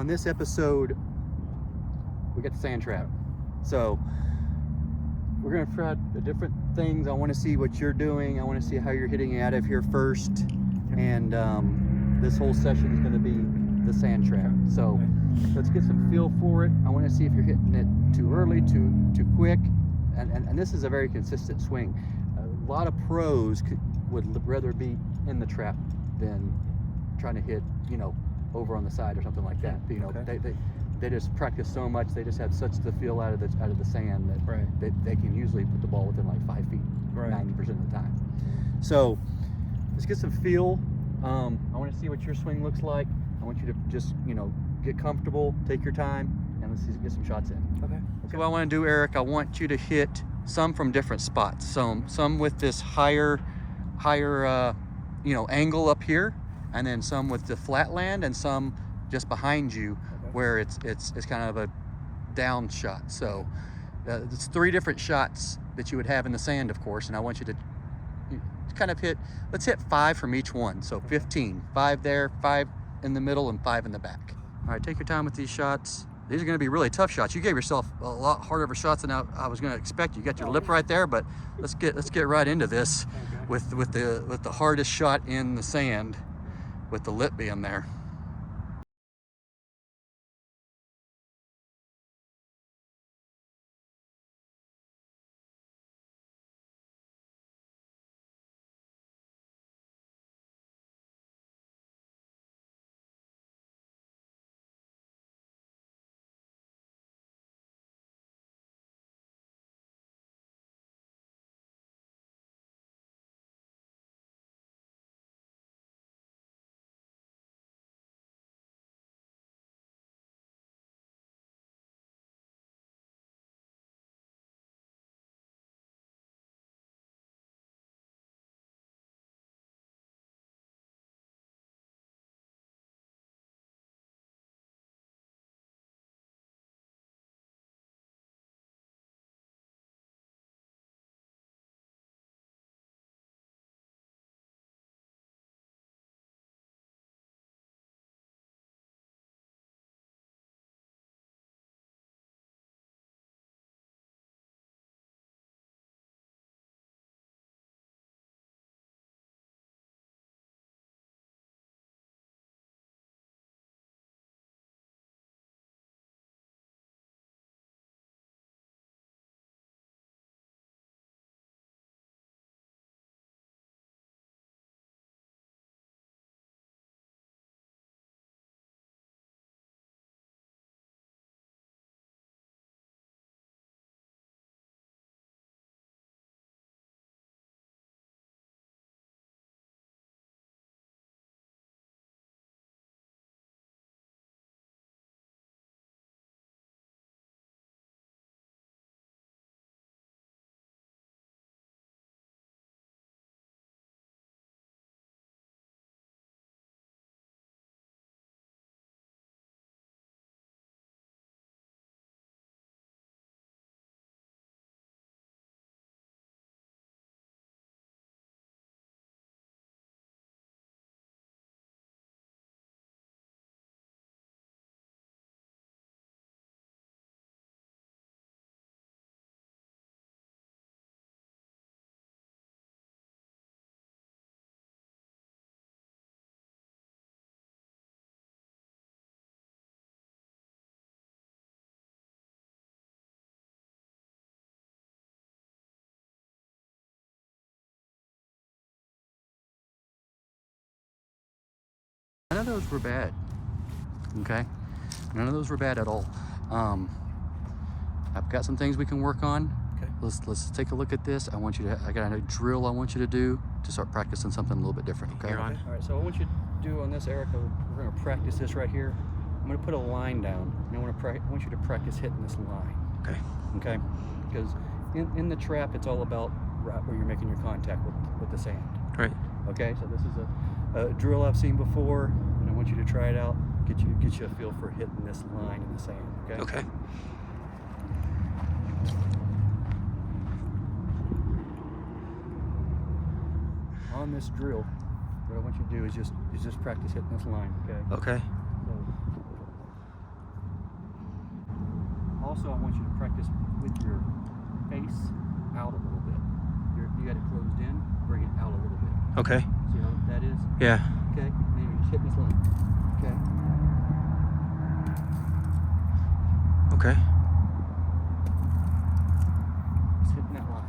on this episode, we got the sand trap. So we're gonna try the different things. I want to see what you're doing. I want to see how you're hitting out of here first. And this whole session is going to be the sand trap. So let's get some feel for it. I want to see if you're hitting it too early, too quick. And this is a very consistent swing. A lot of pros would rather be in the trap than trying to hit, you know, over on the side or something like that. You know, they just practice so much. They just have such the feel out of the sand that they can usually put the ball within like 5 feet 90% of the time. So let's get some feel. I want to see what your swing looks like. I want you to just, you know, get comfortable, take your time, and let's get some shots in. Okay. So what I want to do, Eric, I want you to hit some from different spots. Some with this higher, you know, angle up here, and then some with the flat land, and some just behind you where it's kind of a down shot. So it's 3 different shots that you would have in the sand, of course, and I want you to kind of let's hit 5 from each one. So 15, 5 there, 5 in the middle, and 5 in the back. All right, take your time with these shots. These are going to be really tough shots. You gave yourself a lot harder of a shots than I was going to expect. You got your lip right there, but let's get right into this with the hardest shot in the sand, with the lip being there. None of those were bad. Okay, none of those were bad at all. I've got some things we can work on. Okay. Let's take a look at this. I got a drill I want you to do to start practicing something a little bit different. Okay. All right. So what I want you to do on this, Eric, we're going to practice this right here. I'm going to put a line down, and I want you to practice hitting this line. Okay. Okay. Because in the trap, it's all about right where you're making your contact with the sand. Right. Okay. So this is a drill I've seen before, and I want you to try it out. Get you a feel for hitting this line in the sand. Okay. Okay. On this drill, what I want you to do is just practice hitting this line. Okay. Okay. So, also I want you to practice with your face out a little bit. You got it closed in, bring it out a little bit. Okay. See how that is? Yeah. Okay, maybe just hit this line. Okay. Okay. Just hitting that line.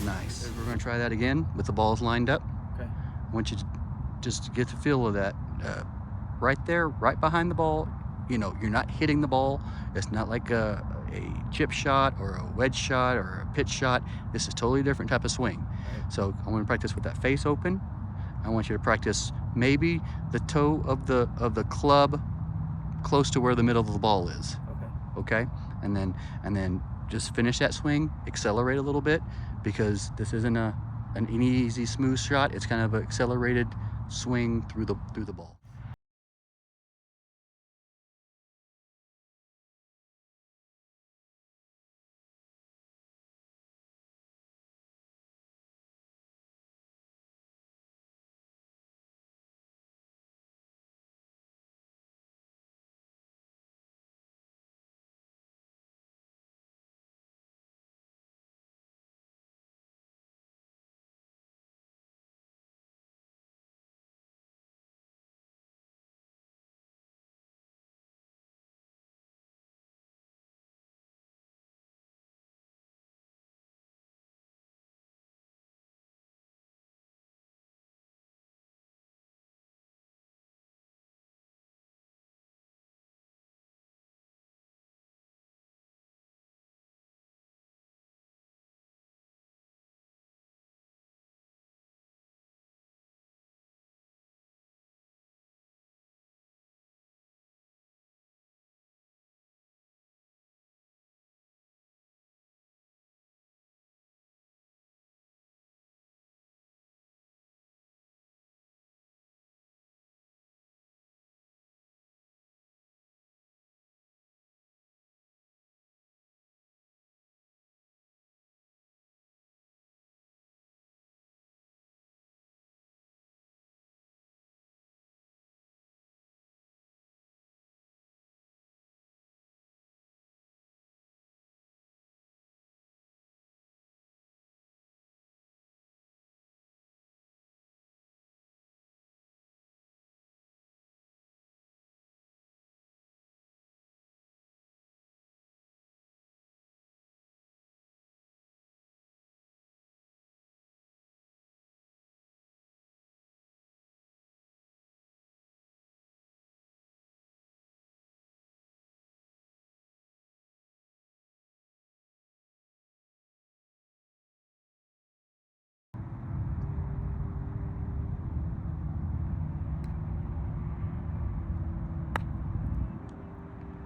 Nice. We're going to try that again with the balls lined up. Okay. I want you to just get the feel of that. Right there, right behind the ball, you know, you're not hitting the ball. It's not like a chip shot or a wedge shot or a pitch shot. This is totally different type of swing. Right. So I want to practice with that face open. I want you to practice maybe the toe of the club close to where the middle of the ball is. Okay. Okay? And then just finish that swing, accelerate a little bit, because this isn't an easy smooth shot. It's kind of an accelerated swing through the ball.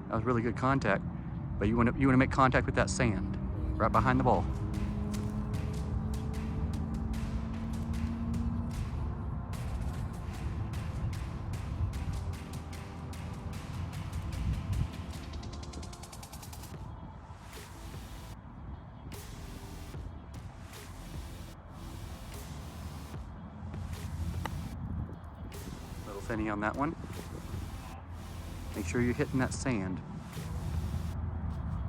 That was really good contact, but you want to make contact with that sand right behind the ball. thinny on that one. Make sure you're hitting that sand.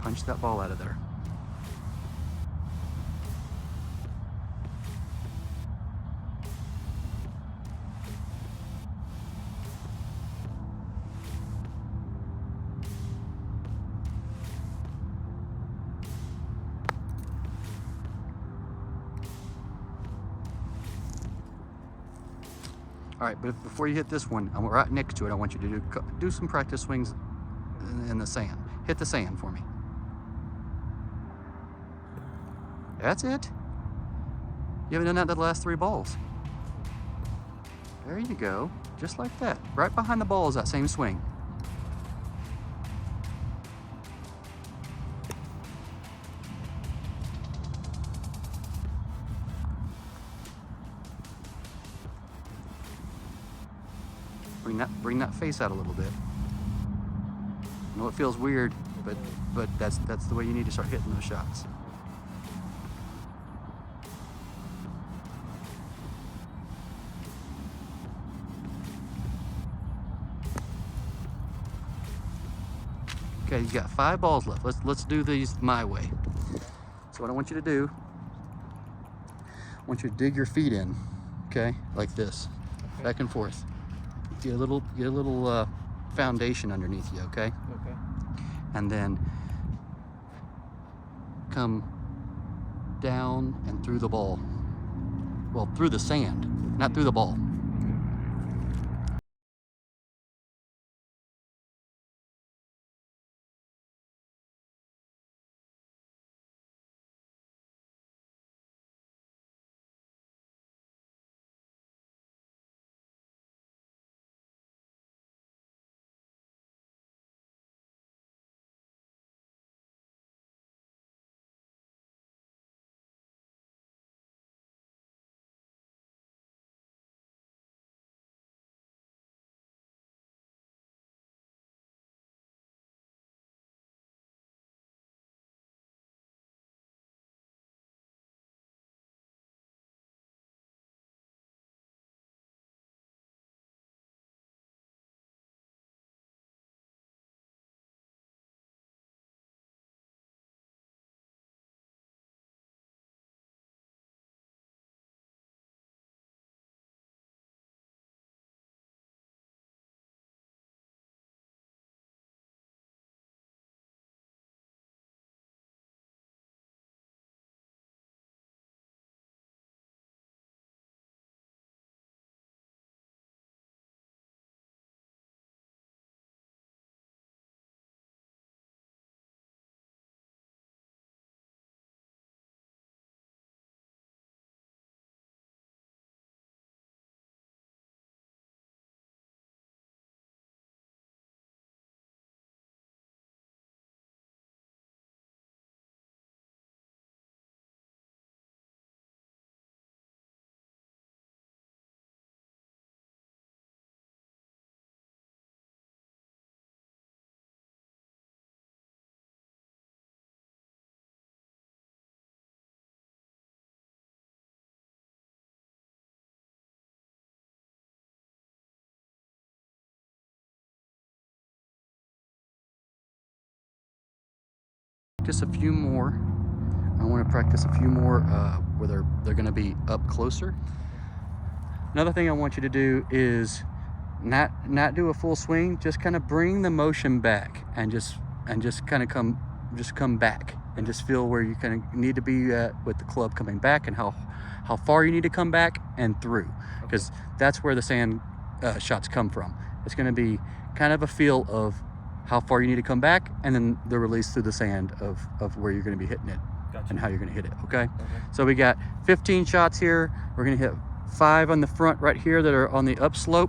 Punch that ball out of there. All right, but before you hit this one, I'm right next to it. I want you to do some practice swings in the sand. Hit the sand for me. That's it. You haven't done that the last 3 balls. There you go, just like that. Right behind the ball is that same swing. Bring that face out a little bit. I know it feels weird, but that's the way you need to start hitting those shots. Okay, you got 5 balls left. Let's do these my way. So what I want you to do, I want you to dig your feet in, okay, like this, okay. Back and forth. Get a little foundation underneath you, okay? Okay. And then come down and through the ball. Well, through the sand, not through the ball. Just a few more. I want to practice a few more where they're going to be up closer. Another thing I want you to do is not do a full swing. Just kind of bring the motion back and just kind of come back and just feel where you kind of need to be at with the club coming back and how far you need to come back and through, because that's where the sand shots come from. It's going to be kind of a feel of how far you need to come back, and then the release through the sand of where you're going to be hitting it. Gotcha. And how you're going to hit it. Okay. So we got 15 shots here. We're going to hit 5 on the front right here that are on the upslope.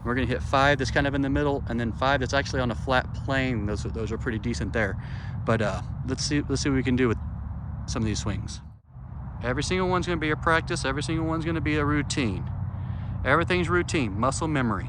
We're going to hit 5 that's kind of in the middle, and then 5 that's actually on a flat plane. Those are pretty decent there. But let's see what we can do with some of these swings. Every single one's going to be a practice. Every single one's going to be a routine. Everything's routine, muscle memory.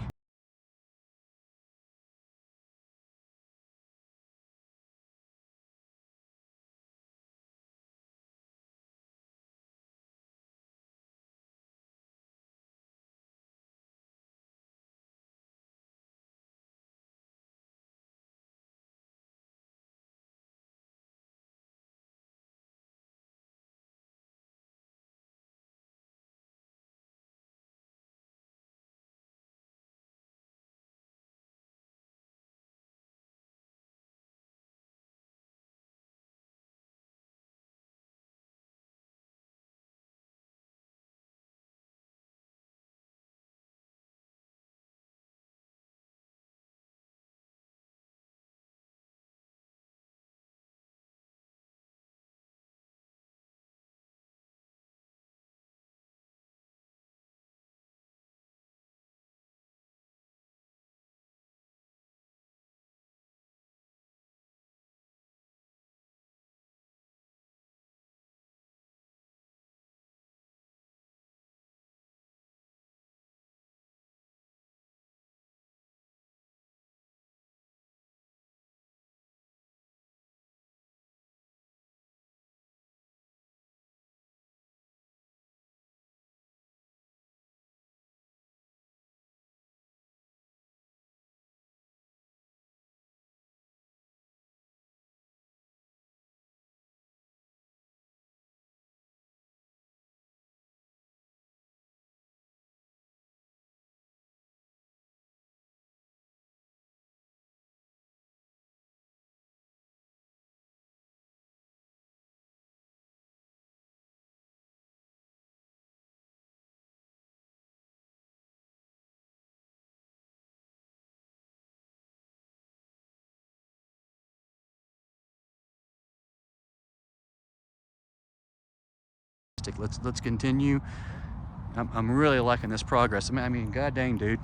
fantastic. Let's continue. I'm really liking this progress. I mean, god dang, dude.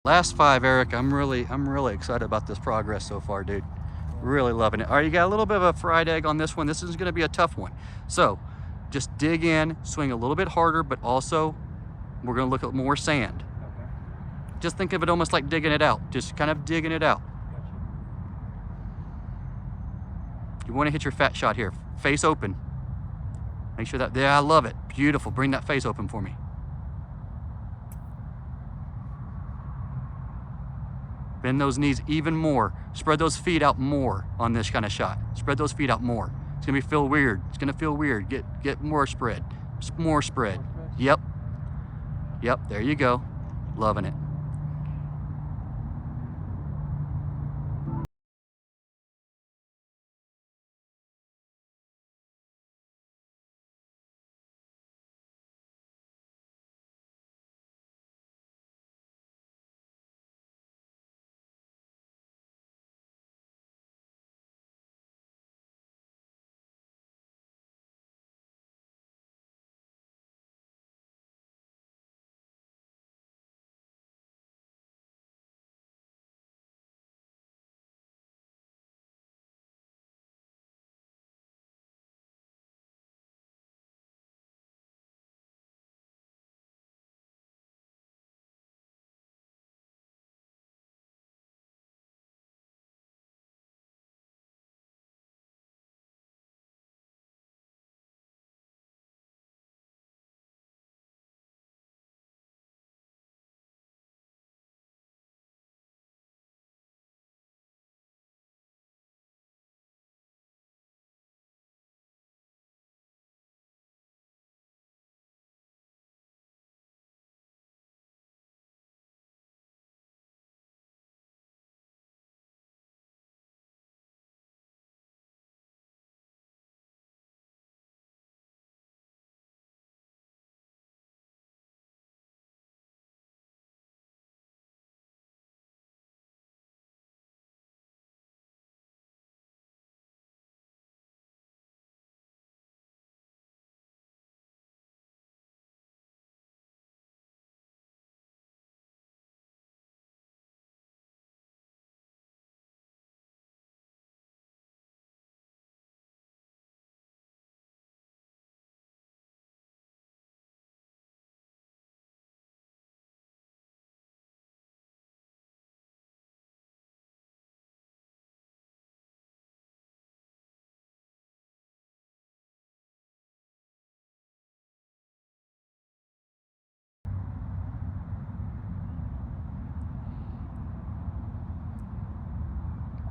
Last 5, Eric. I'm really excited about this progress so far, dude. Really loving it. All right, you got a little bit of a fried egg on this one. This is going to be a tough one. So just dig in, swing a little bit harder, but also we're going to look at more sand. Okay. Just think of it almost like digging it out. Just kind of digging it out. Gotcha. You want to hit your fat shot here. Face open. Make sure that, yeah, I love it. Beautiful. Bring that face open for me. Bend those knees even more. Spread those feet out more on this kind of shot. Spread those feet out more. It's gonna feel weird. It's gonna feel weird. Get more spread. More spread. Yep. Yep, there you go. Loving it.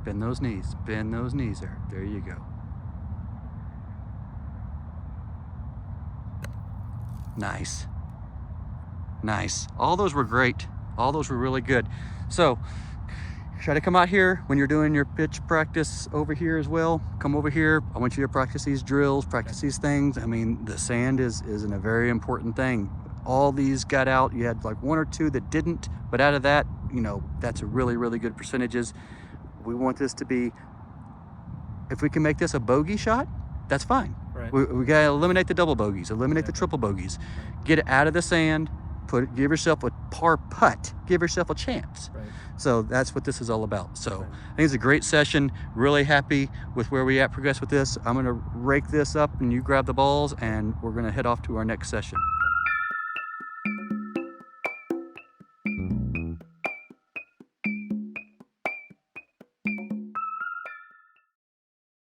Bend those knees. Bend those knees there. There you go. Nice. Nice. All those were great. All those were really good. So try to come out here when you're doing your pitch practice over here as well. Come over here. I want you to practice these drills, practice these things. I mean, the sand is a very important thing. All these got out. You had like 1 or 2 that didn't, but out of that, you know, that's a really, really good percentages. We want this to be, if we can make this a bogey shot, that's fine. Right. We gotta eliminate the double bogeys, eliminate the triple bogeys, get it out of the sand, give yourself a par putt, give yourself a chance. Right. So that's what this is all about. So Right. I think it's a great session. Really happy with where we at progress with this. I'm gonna rake this up and you grab the balls and we're gonna head off to our next session.